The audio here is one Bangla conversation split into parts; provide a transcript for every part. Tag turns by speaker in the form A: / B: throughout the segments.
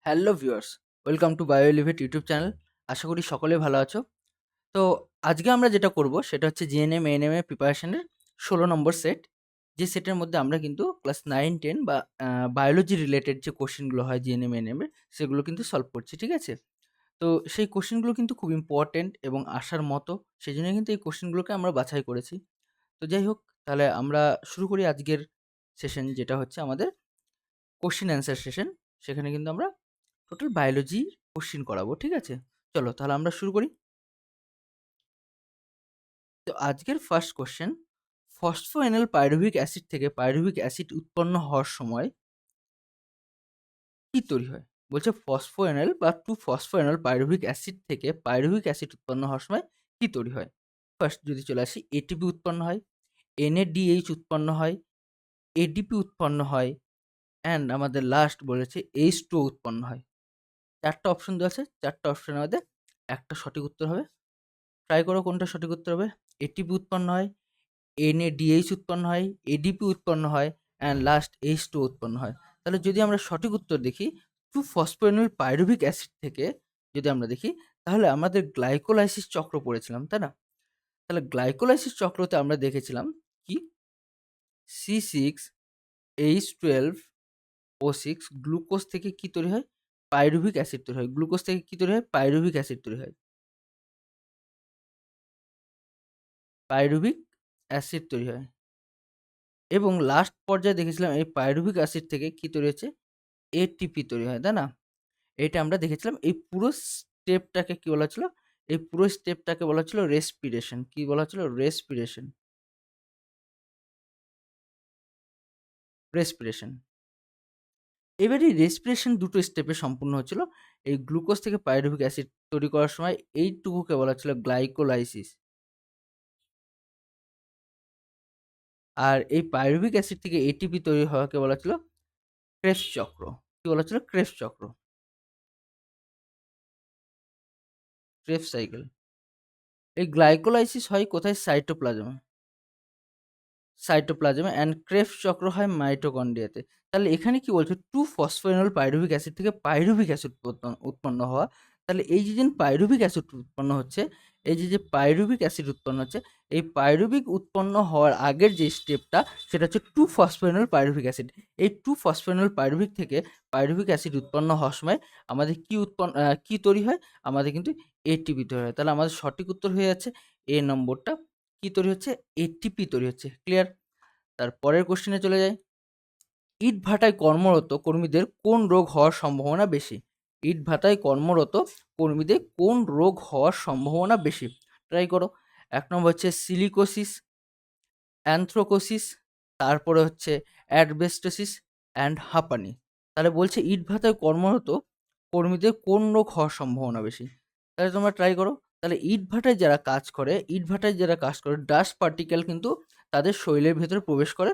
A: Hello viewers, welcome to bio elevate YouTube channel. আশা করি সকলে ভালো আছো। তো আজকে আমরা যেটা করব সেটা হচ্ছে জিএনএম এএনএম এর প্রিপারেশনের 16 নম্বর সেট। যে সেটের মধ্যে আমরা কিন্তু ক্লাস 9, 10 বা বায়োলজি রিলেটেড যে কোশ্চেনগুলো হয় জিএনএম এএনএম এর সেগুলো কিন্তু সলভ করছি, ঠিক আছে? তো সেই কোশ্চেনগুলো কিন্তু খুব ইম্পর্টেন্ট এবং আসার মতো। সেজন্য কিন্তু এই কোশ্চেনগুলোকে আমরা বাছাই করেছি। তো যাই হোক, তাহলে আমরা শুরু করি আজকের সেশন, যেটা হচ্ছে আমাদের কোশ্চেন অ্যান্সার সেশন। সেখানে কিন্তু আমরা টোটাল বায়োলজি কোশ্চেন করাবো, ঠিক আছে? চলো তাহলে আমরা শুরু করি। তো আজকের ফার্স্ট কোশ্চেন, ফসফোএনল পাইরুভিক অ্যাসিড থেকে পাইরুভিক অ্যাসিড উৎপন্ন হওয়ার সময় কি তৈরি হয়? বলছে ফসফোএনল বা 2-ফসফোএনল পাইরুভিক অ্যাসিড থেকে পাইরুভিক অ্যাসিড উৎপন্ন হওয়ার সময় কি তৈরি হয়? ফার্স্ট যদি চলে আসি, এটিপি উৎপন্ন হয়, এনএডিএইচ উৎপন্ন হয়, এডিপি উৎপন্ন হয়, অ্যান্ড আমাদের লাস্ট বলেছে H2O উৎপন্ন হয়। 4টা অপশন দেওয়া আছে, 4টা অপশনের মধ্যে একটা সঠিক উত্তর হবে। ট্রাই করো কোনটা সঠিক উত্তর হবে। এটিপি উৎপন্ন হয়, এনএডিএইচ উৎপন্ন হয়, এডিপি উৎপন্ন হয়, অ্যান্ড লাস্ট H2O উৎপন্ন হয়। তাহলে যদি আমরা সঠিক উত্তর দেখি, 2-ফসফোএনল পাইরুভিক অ্যাসিড থেকে যদি আমরা দেখি, তাহলে আমাদের গ্লাইকোলাইসিস চক্র পড়েছিলাম, তাই না? তাহলে গ্লাইকোলাইসিস চক্রতে আমরা দেখেছিলাম কি, C6H12O6 গ্লুকোজ থেকে কি তৈরি হয়? পাইরুভিক অ্যাসিড তৈরি হয়। গ্লুকোজ থেকে কি তৈরি হয়? পাইরুভিক অ্যাসিড তৈরি হয়। পাইরুভিক অ্যাসিড তৈরি হয়। এবং লাস্ট পর্যায়ে দেখেছিলাম এই পাইরুভিক অ্যাসিড থেকে কি তৈরি হচ্ছে? এটিপি তৈরি হয়, তাই না? এটা আমরা দেখেছিলাম। এই পুরো স্টেপটাকে কি বলা হচ্ছিল? এই পুরো স্টেপটাকে বলা হচ্ছিল রেসপিরেশন। কি বলা হচ্ছিল? রেসপিরেশন। রেসপিরেশন। এবার এই রেসপিরেশন দুটো স্টেপে সম্পূর্ণ হচ্ছিল। এই গ্লুকোজ থেকে পাইরুভিক অ্যাসিড তৈরি করার সময় এইটুকুকে বলা হচ্ছিল গ্লাইকোলাইসিস। আর এই পাইরুভিক অ্যাসিড থেকে এটিপি তৈরি হওয়াকে বলা হচ্ছিল ক্রেবস চক্র। কি বলা হচ্ছিল? ক্রেবস চক্র। Krebs cycle. এই গ্লাইকোলাইসিস হয় কোথায়? সাইটোপ্লাজমে। সাইটোপ্লাজমে অ্যান্ড ক্রেবস চক্র হয় মাইটোকন্ড্রিয়াতে। তাহলে এখানে কি বলছে? 2-ফসফোএনল পাইরুভিক অ্যাসিড থেকে পাইরুভিক অ্যাসিড উৎপন্ন হওয়া। তাহলে এই যে পাইরুভিক অ্যাসিড উৎপন্ন হচ্ছে, এই যে পাইরুভিক অ্যাসিড উৎপন্ন হচ্ছে, এই পাইরুভিক উৎপন্ন হওয়ার আগের যে স্টেপটা সেটা হচ্ছে 2-ফসফোএনল পাইরুভিক অ্যাসিড। এই 2-ফসফোএনল পাইরুভিক থেকে পাইরুভিক অ্যাসিড উৎপন্ন হওয়ার সময় আমাদের কি তৈরি হয়? আমাদের কিন্তু এটিপি তৈরি হয়। তাহলে আমাদের সঠিক উত্তর হয়ে যাচ্ছে এ নম্বরটা। কি তৈরি হচ্ছে? এটিপি তৈরি হচ্ছে। ক্লিয়ার? তার পরের কোশ্চেনে চলে যাই। ইটভাটায় কর্মরত কর্মীদের কোন রোগ হওয়ার সম্ভাবনা বেশি? ইটভাটায় কর্মরত কর্মীদের কোন রোগ হওয়ার সম্ভাবনা বেশি? ট্রাই করো। 1 নম্বর হচ্ছে সিলিকোসিস, অ্যানথ্রাকোসিস, তারপরে হচ্ছে অ্যাসবেস্টোসিস অ্যান্ড হাঁপানি। তাহলে বলছে ইটভাটায় কর্মরত কর্মীদের কোন রোগ হওয়ার সম্ভাবনা বেশি? তাহলে তোমরা ট্রাই করো। তাহলে ইটভাটায় যারা কাজ করে ডাস্ট পার্টিকেল কিন্তু তাদের শরীরের ভেতরে প্রবেশ করে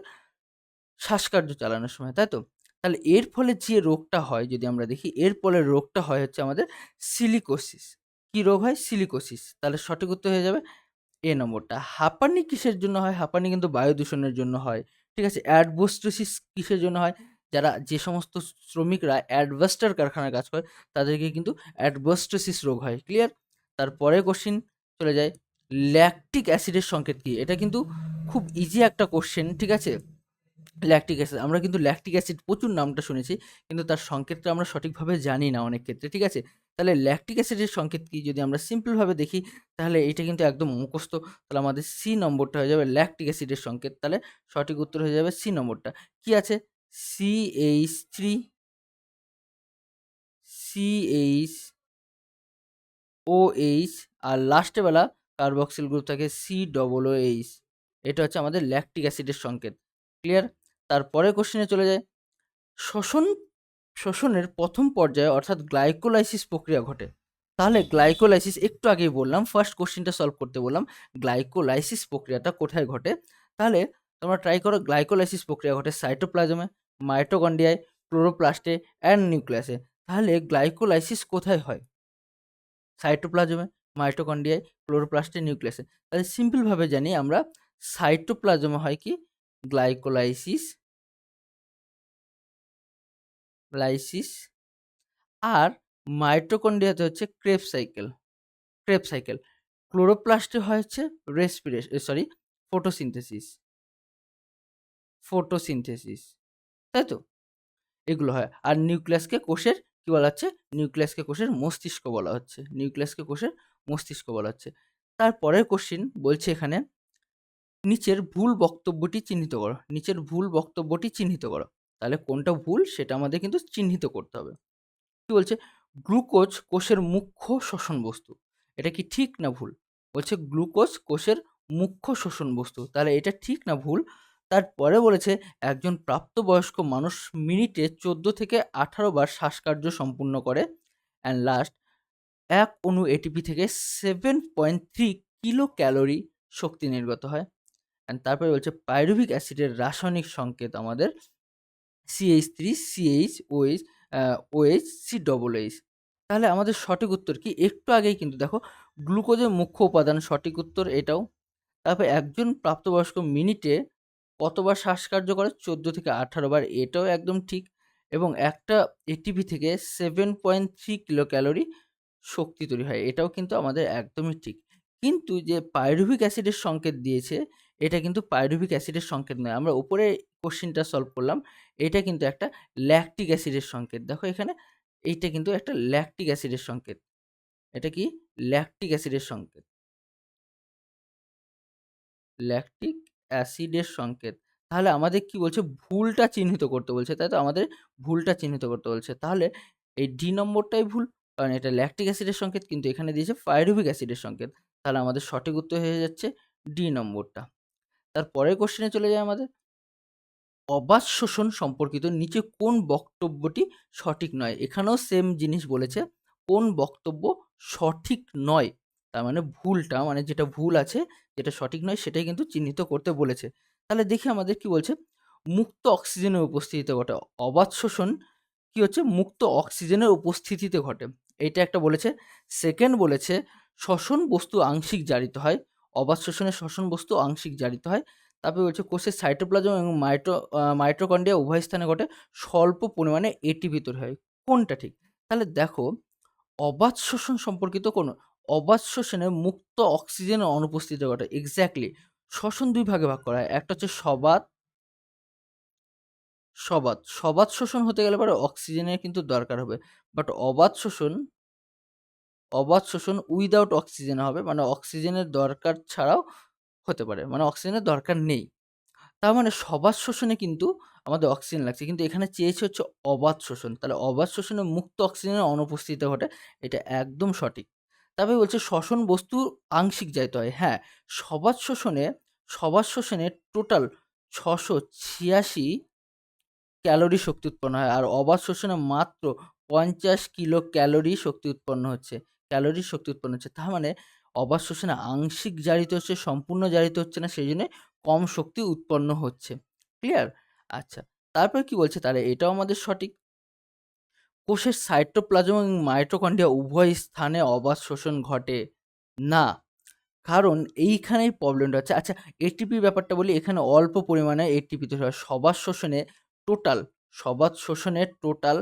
A: শ্বাসকার্য চালানোর সময়, তাই তো? তাহলে এর ফলে যে রোগটা হয় যদি আমরা দেখি, এর ফলে রোগটা হয় হচ্ছে আমাদের সিলিকোসিস। কি রোগ হয়? সিলিকোসিস। তাহলে সঠিক উত্তর হয়ে যাবে এ নম্বরটা। হাঁপানি কিসের জন্য হয়? হাঁপানি কিন্তু বায়ু দূষণের জন্য হয়। ঠিক আছে? অ্যাসবেস্টোসিস কিসের জন্য হয়? যে সমস্ত শ্রমিকরা অ্যাসবেস্টস কারখানায় কাজ করে তাদেরকে কিন্তু অ্যাসবেস্টোসিস রোগ হয়। ক্লিয়ার? তারপরের কোশ্চেন চলে যায়। ল্যাকটিক অ্যাসিডের সংকেত কি? এটা কিন্তু খুব ইজি একটা কোশ্চেন, ঠিক আছে? ল্যাকটিক অ্যাসিড, আমরা কিন্তু ল্যাকটিক অ্যাসিড প্রচুর নামটা শুনেছি, কিন্তু তার সংকেতটা আমরা সঠিকভাবে জানি না অনেক ক্ষেত্রে, ঠিক আছে? তাহলে ল্যাকটিক অ্যাসিডের সংকেত কি যদি আমরা সিম্পলভাবে দেখি, তাহলে এটা কিন্তু একদম মুখস্থ। তাহলে আমাদের সি নম্বরটা হয়ে যাবে ল্যাকটিক অ্যাসিডের সংকেত। তাহলে সঠিক উত্তর হয়ে যাবে সি নম্বরটা। কি আছে? CH3, CHOH, আর লাস্টে বেলা কার্বক্সিল গ্রুপ থাকে COOH। এটা হচ্ছে আমাদের ল্যাকটিক অ্যাসিডের সংকেত। ক্লিয়ার? তারপরের কোশ্চেনে চলে যায়। শ্বসন শ্বসনের প্রথম পর্যায়ে অর্থাৎ গ্লাইকোলাইসিস প্রক্রিয়া ঘটে। তাহলে গ্লাইকোলাইসিস একটু আগেই বললাম, ফার্স্ট কোশ্চেনটা সলভ করতে বললাম গ্লাইকোলাইসিস প্রক্রিয়াটা কোথায় ঘটে। তাহলে তোমরা ট্রাই করো। গ্লাইকোলাইসিস প্রক্রিয়া ঘটে সাইটোপ্লাজমে, মাইটোকন্ড্রিয়ায়, ক্লোরোপ্লাস্টে অ্যান্ড নিউক্লিয়াসে। তাহলে গ্লাইকোলাইসিস কোথায় হয়? সাইটোপ্লাজমে, মাইটোকন্ড্রিয়ায়, ক্লোরোপ্লাস্টে, নিউক্লিয়াসে। তাহলে সিম্পলভাবে জানি আমরা, সাইটোপ্লাজমে হয় কি গ্লাইকোলাইসিস লাইসিস, আর মাইটোকন্ড্রিয়াতে হচ্ছে ক্রেব সাইকেল। ক্লোরোপ্লাস্টে হয় হচ্ছে ফটোসিনথেসিস ফটোসিনথেসিস তাই তো? এগুলো হয়। আর নিউক্লিয়াসকে কোষের কি বলা হচ্ছে? নিউক্লিয়াসকে কোষের মস্তিষ্ক বলা হচ্ছে। নিউক্লিয়াসকে কোষের মস্তিষ্ক বলা হচ্ছে। তারপরের কোশ্চেন বলছে এখানে, নিচের ভুল বক্তব্যটি চিহ্নিত করো। নিচের ভুল বক্তব্যটি চিহ্নিত করো। তাহলে কোনটা ভুল সেটা আমাদের কিন্তু চিহ্নিত করতে হবে। কি বলছে? গ্লুকোজ কোষের মুখ্য শ্বসন বস্তু। এটা কি ঠিক না ভুল? বলছে গ্লুকোজ কোষের মুখ্য শ্বসন বস্তু। তাহলে এটা ঠিক না ভুল? তারপরে বলেছে একজন প্রাপ্তবয়স্ক মানুষ মিনিটে 14 থেকে 18 বার শ্বাসকার্য সম্পূর্ণ করে। অ্যান্ড লাস্ট, এক অণু এটিপি থেকে 7.3 কিলো ক্যালোরি শক্তি নির্গত হয়। অ্যান্ড তারপরে বলছে পাইরুভিক অ্যাসিডের রাসায়নিক সংকেত আমাদের CH3 CH OH COOH। তাহলে আমাদের সঠিক উত্তর কি? একটু আগেই কিন্তু দেখো গ্লুকোজের মুখ্য উপাদান, সঠিক উত্তর এটাও। তারপরে একজন প্রাপ্তবয়স্ক মিনিটে কতবার শ্বাসকার্য করে? 14 থেকে 18 বার, এটাও একদম ঠিক। এবং একটা এটিপি থেকে 7.3 কিলো ক্যালোরি শক্তি তৈরি হয়, এটাও কিন্তু আমাদের একদমই ঠিক। কিন্তু যে পাইরুভিক অ্যাসিডের সংকেত দিয়েছে, এটা কিন্তু পাইরুভিক অ্যাসিডের সংকেত নয়। আমরা উপরে কোশ্চেনটা সলভ করলাম, এটা কিন্তু একটা ল্যাকটিক অ্যাসিডের সংকেত। দেখো এখানে এইটা কিন্তু একটা ল্যাকটিক অ্যাসিডের সংকেত। এটা কি? ল্যাকটিক অ্যাসিডের সংকেত। ল্যাকটিক অ্যাসিডের সংকেত। তাহলে আমাদের কি বলছে? ভুলটা চিহ্নিত করতে বলছে, তাই তো? আমাদের ভুলটা চিহ্নিত করতে বলছে। তাহলে এই ডি নম্বরটাই ভুল। কারণ এটা ল্যাকটিক অ্যাসিডের সংকেত, কিন্তু এখানে দিয়েছে পাইরুভিক অ্যাসিডের সংকেত। তাহলে আমাদের সঠিক উত্তর হয়ে যাচ্ছে ডি নম্বরটা। তার পরের কোশ্চেনে চলে যায় আমাদের। অবাত শোষণ সম্পর্কিত নিচে কোন বক্তব্যটি সঠিক নয়? এখানেও সেম জিনিস বলেছে, কোন বক্তব্য সঠিক নয়। তার মানে ভুলটা, মানে যেটা ভুল আছে, যেটা সঠিক নয় সেটাই কিন্তু চিহ্নিত করতে বলেছে। তাহলে দেখি আমাদের কি বলছে। মুক্ত অক্সিজেনের উপস্থিতিতে ঘটে। অবাত শোষণ কি হচ্ছে? মুক্ত অক্সিজেনের উপস্থিতিতে ঘটে, এইটা একটা বলেছে। সেকেন্ড বলেছে শ্বসন বস্তু আংশিক জারিত হয়। অবাত শোষণে শ্বসন বস্তু আংশিক জারিত হয়। তারপরে বলছে কোষের সাইটোপ্লাজম এবং মাইটোকন্ড্রিয়া উভয় স্থানে ঘটে স্বল্প পরিমাণে এটিপি তৈরি হয়। কোনটা ঠিক? তাহলে দেখো, অবাত শোষণ সম্পর্কিত কোন? অবাত শোষণে মুক্ত অক্সিজেনের অনুপস্থিতি ঘটে। এক্স্যাক্টলি। শ্বসন ২ ভাগে ভাগ করা হয়। একটা হচ্ছে সবাত শোষণ হতে গেলে পরে অক্সিজেনের কিন্তু দরকার হবে। বাট অবাত শোষণ উইথআউট অক্সিজেন হবে। মানে অক্সিজেনের দরকার ছাড়াও হতে পারে। মানে অক্সিজেনের দরকার নেই। তার মানে সবাত শোষণে কিন্তু আমাদের অক্সিজেন লাগছে। কিন্তু এখানে চেয়েছে হচ্ছে অবাত শোষণ। তাহলে অবাত শোষণে মুক্ত অক্সিজেনের অনুপস্থিতিতে ঘটে। এটা একদম সঠিক। তারপরে বলছে শ্বসন বস্তু আংশিক জারিত হয়। হ্যাঁ, সবাত শোষণে সবাত শোষণে টোটাল ৬৮৬ ক্যালোরি শক্তি উৎপন্ন হয়। আর অবাত শোষণে মাত্র ৫০ কিলো ক্যালোরি শক্তি উৎপন্ন হচ্ছে। তার মানে অবাত শোষণে আংশিক জারিত হচ্ছে, সম্পূর্ণ জারিত হচ্ছে না। সেইজন্যে কম শক্তি উৎপন্ন হচ্ছে। ক্লিয়ার? আচ্ছা। তারপরে কি বলছে? তাহলে এটাও আমাদের সঠিক। কোষের সাইটোপ্লাজম এবং মাইটোকন্ড্রিয়া উভয় স্থানে অবাত শোষণ ঘটে না। কারণ এইখানেই প্রবলেমটা হচ্ছে। আচ্ছা, এটিপি ব্যাপারটা বলি। এখানে অল্প পরিমাণে এটিপি তৈরি হয়। টোটাল সবাত শোষণে টোটাল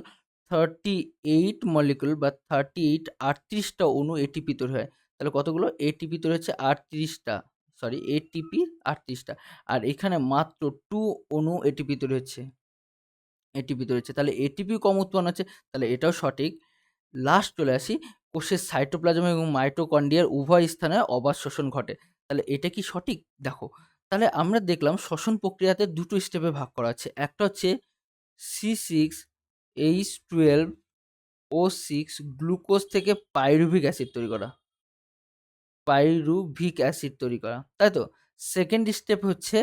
A: 38 মলিকিউল বা 38 টা অণু এটিপি তৈরি হয়। তাহলে কতগুলো? এটিপি তৈরি হচ্ছে 38 টা। এটিপি 38 টা। আর এখানে মাত্র 2 অণু এটিপি তৈরি হচ্ছে। তাহলে এটিপি কম উৎপন্ন হচ্ছে। তাহলে এটাও সঠিক। লাস্ট চলে আসি, কোষের সাইটোপ্লাজম এবং মাইটোকন্ড্রিয়ার উভয় স্থানে অবাত শোষণ ঘটে। তাহলে এটা কি সঠিক? দেখো, তাহলে আমরা দেখলাম শ্বসন প্রক্রিয়াতে দুটো স্টেপে ভাগ করা আছে। একটা হচ্ছে C6H12O6 গ্লুকোজ থেকে পাইরুভিক অ্যাসিড তৈরি করা, তাই তো? সেকেন্ড স্টেপ হচ্ছে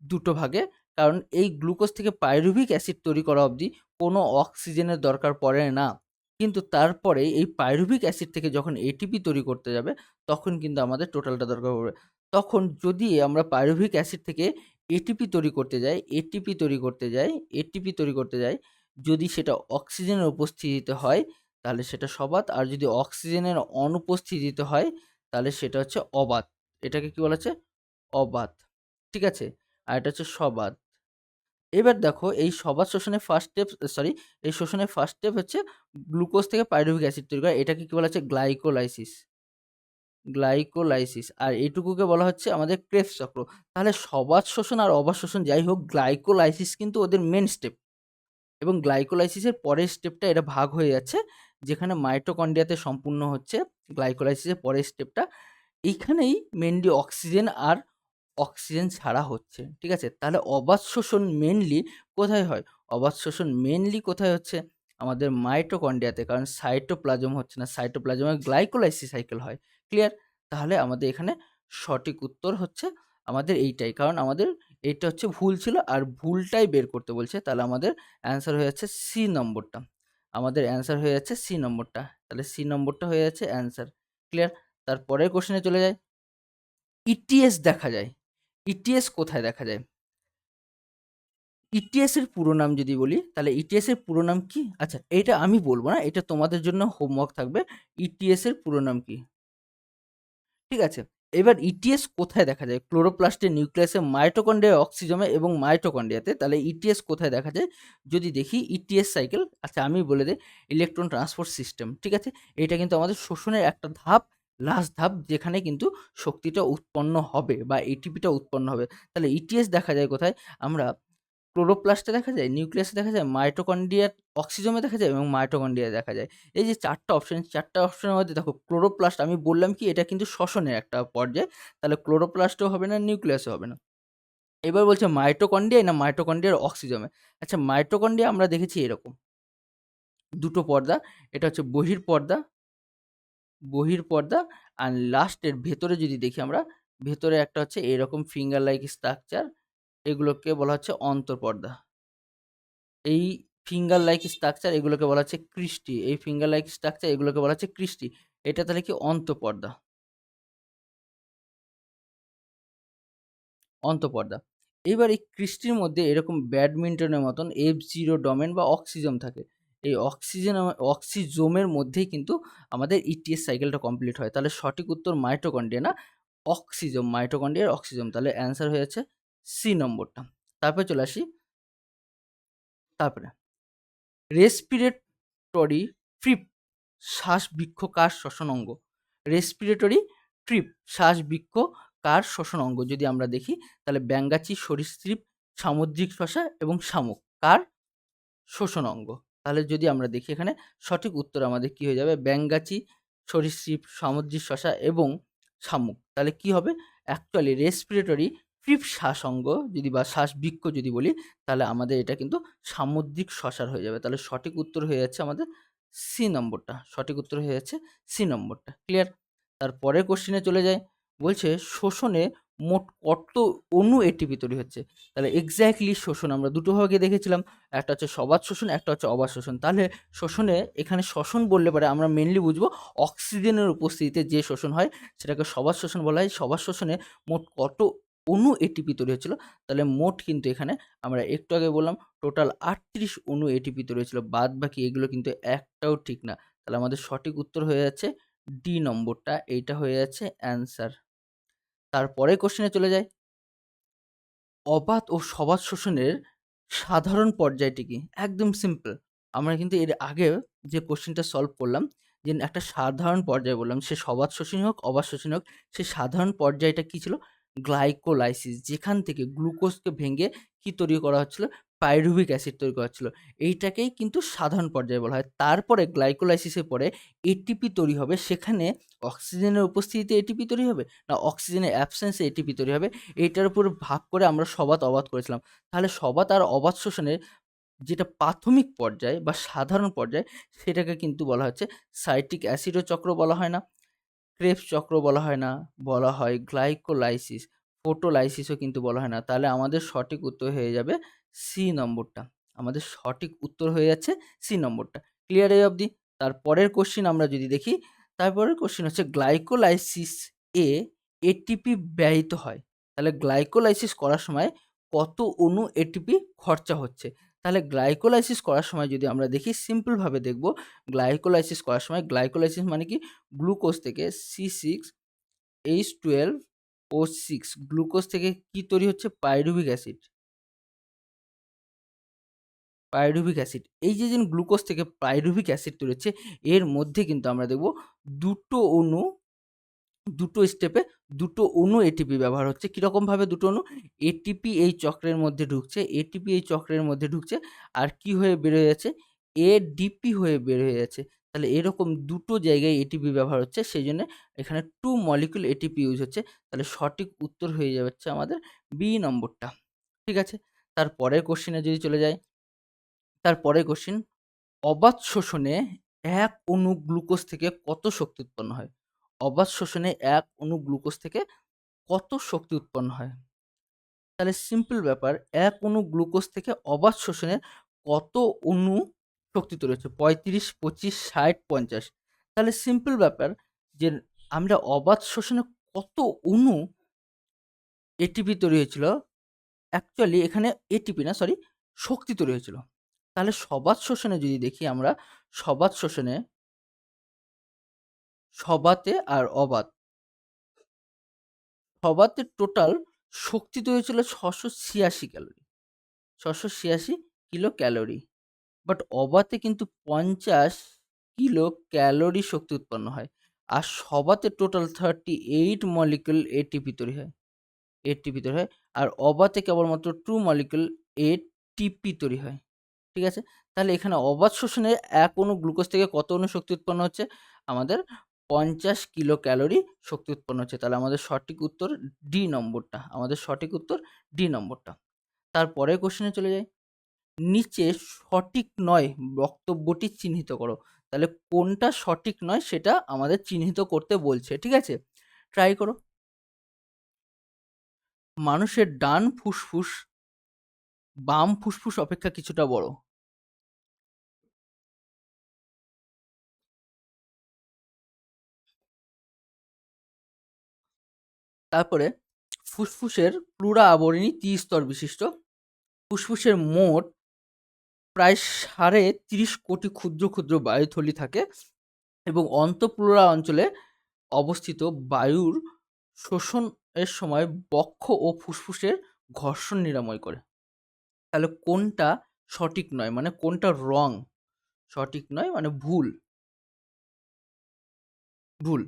A: দুটো ভাগে। কারণ এই গ্লুকোজ থেকে পাইরুভিক অ্যাসিড তৈরি করা অবধি কোনো অক্সিজেনের দরকার পড়ে না। কিন্তু তারপরে এই পাইরুভিক অ্যাসিড থেকে যখন এটিপি তৈরি করতে যাবে, তখন কিন্তু আমাদের টোটালটা দরকার পড়বে। তখন যদি আমরা পাইরুভিক অ্যাসিড থেকে এটিপি তৈরি করতে যাই, যদি সেটা অক্সিজেনের উপস্থিতিতে হয় তাহলে সেটা সবাত। আর যদি অক্সিজেনের অনুপস্থিতিতে হয় তাহলে সেটা হচ্ছে অবাত। এটাকে কি বলা হচ্ছে? অবাত। ঠিক আছে? আর এটা হচ্ছে সবাত। এবার দেখো এই সবার শোষণের ফার্স্ট স্টেপ, সরি, এই শোষণের ফার্স্ট স্টেপ হচ্ছে গ্লুকোজ থেকে পাইরুভিক অ্যাসিড তৈরি করা, এটাকে কি বলা হচ্ছে গ্লাইকোলাইসিস। গ্লাইকোলাইসিস আর এইটুকুকে বলা হচ্ছে আমাদের ক্রেবস চক্র। তাহলে সবাত শোষণ আর অবাত শোষণ যাই হোক, গ্লাইকোলাইসিস কিন্তু ওদের মেন স্টেপ, এবং গ্লাইকোলাইসিসের পরের স্টেপটা এটা ভাগ হয়ে যাচ্ছে, যেখানে মাইটোকন্ড্রিয়াতে সম্পূর্ণ হচ্ছে গ্লাইকোলাইসিসের পরের স্টেপটা। এইখানেই মেনলি অক্সিজেন ছাড়া হচ্ছে, ঠিক আছে। তাহলে অবাত শোষণ মেনলি কোথায় হয়? অবাত শোষণ মেনলি কোথায় হচ্ছে? আমাদের মাইটোকন্ড্রিয়াতে, কারণ সাইটোপ্লাজম হচ্ছে না, সাইটোপ্লাজমে গ্লাইকোলাইসিস সাইকেল হয়। ক্লিয়ার? তাহলে আমাদের এখানে সঠিক উত্তর হচ্ছে আমাদের এইটাই, কারণ আমাদের এইটা হচ্ছে ভুল ছিল আর ভুলটাই বের করতে বলছে। তাহলে আমাদের অ্যান্সার হয়ে যাচ্ছে সি নম্বরটা। আমাদের অ্যান্সার হয়ে যাচ্ছে সি নম্বরটা। তাহলে সি নম্বরটা হয়ে যাচ্ছে অ্যান্সার। ক্লিয়ার? তারপরের কোশ্চেনে চলে যায়। ইটিএস দেখা যায়। ইটিএস কোথায় দেখা যায়? ইটিএস এর পুরো নাম যদি বলি, তাহলে ইটিএস এর পুরো নাম কি? আচ্ছা, এটা আমি বলবো না, এটা তোমাদের জন্য হোমওয়ার্ক থাকবে। ইটিএস এর পুরো নাম কি? ঠিক আছে। এবার ইটিএস কোথায় দেখা যায়? ক্লোরোপ্লাস্টের নিউক্লিয়াসে, মাইটোকন্ড্রিয়া, অক্সিজমে এবং মাইটোকন্ড্রিয়াতে। তাহলে ইটিএস কোথায় দেখা যায়? যদি দেখি ইটিএস সাইকেল, আচ্ছা আমি বলে দিই, ইলেকট্রন ট্রান্সপোর্ট সিস্টেম, ঠিক আছে। এটা কিন্তু আমাদের শোষণের একটা ধাপ, লাস্ট ধাপ, যেখানে কিন্তু শক্তিটা উৎপন্ন হবে বা এটিপিটা উৎপন্ন হবে। তাহলে ইটিএস দেখা যায় কোথায়? আমরা ক্লোরোপ্লাস্টে দেখা যায়, নিউক্লিয়াসে দেখা যায়, মাইটোকন্ড্রিয়ার অক্সিজমে দেখা যায় এবং মাইটোকন্ড্রিয়ায় দেখা যায়। এই যে ৪ টা অপশন, ৪ টা অপশনের মধ্যে দেখো ক্লোরোপ্লাস্ট, আমি বললাম কি এটা কিন্তু শ্বসনের একটা পর্যায়। তাহলে ক্লোরোপ্লাস্টেও হবে না, নিউক্লিয়াসও হবে না। এবার বলছে মাইটোকন্ড্রিয়ায় না মাইটোকন্ড্রিয়ার অক্সিজমে। আচ্ছা, মাইটোকন্ড্রিয়া আমরা দেখেছি এরকম ২ টো পর্দা। এটা হচ্ছে বহির্পর্দা আর লাস্টের ভেতরে যদি দেখি আমরা, ভেতরে একটা হচ্ছে এরকম ফিঙ্গার লাইক স্ট্রাকচার, এগুলোকে বলা হচ্ছে অন্তঃপর্দা। এই ফিঙ্গার লাইক স্ট্রাকচার এগুলোকে বলা হচ্ছে ক্রিস্টি। এই ফিঙ্গার লাইক স্ট্রাকচার এগুলোকে বলা হচ্ছে ক্রিস্টি। এটা তাহলে কি? অন্তঃপর্দা। অন্তঃপর্দা। এবার এই ক্রিস্টির মধ্যে এরকম ব্যাডমিন্টনের মতন F0 ডোমেন বা অক্সিজম থাকে। এই অক্সিজোমের মধ্যেই কিন্তু আমাদের ইটিএস সাইকেলটা কমপ্লিট হয়। তাহলে সঠিক উত্তর মাইটোকন্ড্রিয়া না, অক্সিজোম, মাইটোকন্ড্রিয়ার অক্সিজোম। তাহলে অ্যান্সার হয়ে যাচ্ছে সি নম্বরটা। তারপরে চলে আসি, তারপরে রেসপিরেটরি ট্রিপ শ্বাসবৃক্ষ কার শ্বসন অঙ্গ? রেসপিরেটরি ট্রিপ শ্বাসবৃক্ষ কার শ্বসন অঙ্গ? যদি আমরা দেখি, তাহলে ব্যাঙ্গাচি, সরীসৃপ, সামুদ্রিক শসা এবং শামুক কার শোষণ অঙ্গ? তাহলে যদি আমরা দেখি এখানে সঠিক উত্তর আমাদের কি হয়ে যাবে? ব্যাঙ্গাচি, সরীসৃপ, সামুদ্রিক শসা এবং শামুক। তাহলে কি হবে? অ্যাকচুয়ালি রেসপিরেটরি ট্রিপ শ্বাস অঙ্গ যদি বা শ্বাসবৃক্ষ যদি বলি, তাহলে আমাদের এটা কিন্তু সামুদ্রিক শসার হয়ে যাবে। তাহলে সঠিক উত্তর হয়ে যাচ্ছে আমাদের সি নম্বরটা। সঠিক উত্তর হয়ে যাচ্ছে সি নম্বরটা। ক্লিয়ার? তারপরের কোশ্চেনে চলে যাই। বলছে শোষণে মোট কত অণু এটিপি তৈরি হচ্ছে? তাহলে এক্স্যাক্টলি শোষণ আমরা দুটো ভাগে দেখেছিলাম। একটা হচ্ছে সবাত শোষণ, একটা হচ্ছে অবাত শোষণ। তাহলে শোষণে, এখানে শোষণ বললে পরে আমরা মেনলি বুঝবো অক্সিজেনের উপস্থিতিতে যে শোষণ হয় সেটাকে সবাত শোষণ বলা হয়। সবাত শোষণে মোট কত অণু এটিপি তৈরি হচ্ছিল? তাহলে মোট কিন্তু এখানে আমরা একটু আগে বললাম টোটাল ৩৮ অণু এটিপি তৈরি হয়েছিল। বাদ বাকি এগুলো কিন্তু একটাও ঠিক না। তাহলে আমাদের সঠিক উত্তর হয়ে যাচ্ছে ডি নম্বরটা। এইটা হয়ে যাচ্ছে অ্যান্সার। তারপরের কোশ্চেনে চলে যাই। অবাত ও সবাত শোষণের সাধারণ পর্যায়টি কি? একদম সিম্পল। আমরা কিন্তু এর আগে যে কোশ্চেনটা সলভ করলাম, যে একটা সাধারণ পর্যায় বললাম, সে সবাত শোষণই হোক, অবাত শোষণই হোক, সেই সাধারণ পর্যায়টা কি ছিল? গ্লাইকোলাইসিস। যেখান থেকে গ্লুকোজকে ভেঙে কি তৈরি করা হচ্ছিল? পাইরুভিক অ্যাসিড তৈরি করা হচ্ছিল। এইটাকেই কিন্তু সাধারণ পর্যায় বলা হয়। তারপরে গ্লাইকোলাইসিসের পরে এটিপি তৈরি হবে। সেখানে অক্সিজেনের উপস্থিতিতে এটিপি তৈরি হবে না অক্সিজেনের অ্যাবসেন্সে এটিপি তৈরি হবে? এইটার উপর ভাগ করে আমরা সবাত অবাত করেছিলাম। তাহলে সবাত আর অবাত শোষণের যেটা প্রাথমিক পর্যায় বা সাধারণ পর্যায়, সেটাকে কিন্তু বলা হচ্ছে সাইট্রিক অ্যাসিডও চক্র বলা হয় না, ক্রেবস চক্র বলা হয় না, বলা হয় গ্লাইকোলাইসিস, ফটোলাইসিসও কিন্তু বলা হয় না। তাহলে আমাদের সঠিক উত্তর হয়ে যাবে সি নম্বরটা। আমাদের সঠিক উত্তর হয়ে যাচ্ছে সি নম্বরটা। ক্লিয়ার এই অবধি? তারপরের কোশ্চেন আমরা যদি দেখি, তারপরের কোশ্চেন হচ্ছে গ্লাইকোলাইসিস এ এটিপি ব্যয়িত হয়। তাহলে গ্লাইকোলাইসিস করার সময় কত অণু এটিপি খরচা হচ্ছে? তাহলে গ্লাইকোলাইসিস করার সময় যদি আমরা দেখি, সিম্পলভাবে দেখব। গ্লাইকোলাইসিস করার সময়, গ্লাইকোলাইসিস মানে কি? গ্লুকোজ থেকে C6H12O6, গ্লুকোজ থেকে কি তৈরি হচ্ছে? Pyruvic acid. পাইরুভিক অ্যাসিড, এই যে গ্লুকোজ থেকে পাইরুভিক অ্যাসিড তৈরি হচ্ছে, এর মধ্যে কিন্তু আমরা দেখব দুটো স্টেপে দুটো অণু এটিপি ব্যবহার হচ্ছে। কীরকমভাবে দুটো অণু? এটিপি এই চক্রের মধ্যে ঢুকছে, এটিপি এই চক্রের মধ্যে ঢুকছে, আর কি হয়ে বের হয়ে যাচ্ছে? এডিপি হয়ে বের হয়ে যাচ্ছে। তাহলে এরকম দুটো জায়গায় এটিপি ব্যবহার হচ্ছে, সেই জন্য এখানে 2 মলিকিউল এটিপি ইউজ হচ্ছে। তাহলে সঠিক উত্তর হয়ে যাচ্ছে আমাদের বি নম্বরটা। ঠিক আছে? তারপরের কোশ্চেনে যদি চলে যাই, তারপরের কোশ্চেন, অবাত শোষণে 1 অণু গ্লুকোজ থেকে কত শক্তি উৎপন্ন হয়? অবাত শোষণে 1 অণু গ্লুকোজ থেকে কত শক্তি উৎপন্ন হয়? তাহলে সিম্পল ব্যাপার, 1 অণু গ্লুকোজ থেকে অবাত শোষণে কত অণু শক্তি তৈরি হচ্ছে? 35, 25, 60, 50। তাহলে সিম্পল ব্যাপার যে আমরা অবাত শোষণে কত অণু এটিপি তৈরি হয়েছিল, অ্যাকচুয়ালি এখানে এটিপি না, সরি, শক্তি তৈরি হয়েছিল। তাহলে সবাত শোষণে যদি দেখি আমরা, সবাত শোষণে, সবাতে আর অবাত, সবাতে টোটাল শক্তি তৈরি হয়েছিল 686 ক্যালোরি, 686 কিলো ক্যালোরি। বাট অবাতে কিন্তু 50 কিলো ক্যালোরি শক্তি উৎপন্ন হয়। আর সবাতে টোটাল 38 মলিকুল এটিপি তৈরি হয়, এটিপি তৈরি হয়। আর অবাতে কেবলমাত্র 2 মলিকুল এটিপি তৈরি হয়। ঠিক আছে? তাহলে এখানে অবাত শোষণে 1 অণু গ্লুকোজ থেকে কত অণু শক্তি উৎপন্ন হচ্ছে? আমাদের 50 কিলো ক্যালোরি শক্তি উৎপন্ন হচ্ছে। তাহলে আমাদের সঠিক উত্তর ডি নম্বরটা, আমাদের সঠিক উত্তর ডি নম্বরটা। তারপরের কোশ্চেনে চলে যাই। নিচে সঠিক নয় বক্তব্যটি চিহ্নিত করো। তাহলে কোনটা সঠিক নয় সেটা আমাদের চিহ্নিত করতে বলছে। ঠিক আছে? ট্রাই করো। মানুষের ডান ফুসফুস বাম ফুসফুস অপেক্ষা কিছুটা বড়। তারপরে ফুসফুসের প্লুরা আবরণী ত্রিস্তর বিশিষ্ট। ফুসফুসের মোট প্রায় 30.5 কোটি ক্ষুদ্র ক্ষুদ্র বায়ুথলি থাকে এবং অন্তঃপ্লুরা অঞ্চলে অবস্থিত বায়ুর শোষণের সময় বক্ষ ও ফুসফুসের ঘর্ষণ নিরাময় করে। তাহলে কোনটা সঠিক নয়, মানে কোনটা রং? সঠিক নয় মানে ভুল, ভুল।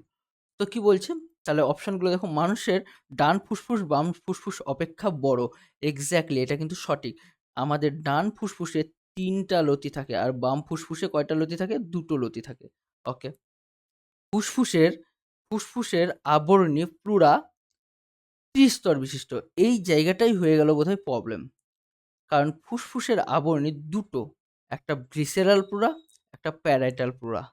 A: তো কি বলছে? তাহলে অপশনগুলো দেখো, মানুষের ডান ফুসফুস বাম ফুসফুস অপেক্ষা বড়। এক্স্যাক্টলি, এটা কিন্তু সঠিক। আমাদের ডান ফুসফুসে 3টা লতি থাকে আর বাম ফুসফুসে কয়টা লতি থাকে? 2টো লতি থাকে। ওকে। ফুসফুসের ফুসফুসের আবরণী প্লুরা ত্রিস্তর বিশিষ্ট। এই জায়গাটাই হয়ে গেল বোধহয় প্রবলেম। কারণ ফুসফুসের আবরণী দুটো, একটা ভিসেরাল প্লুরা, একটা প্যারাইটাল প্লুরা।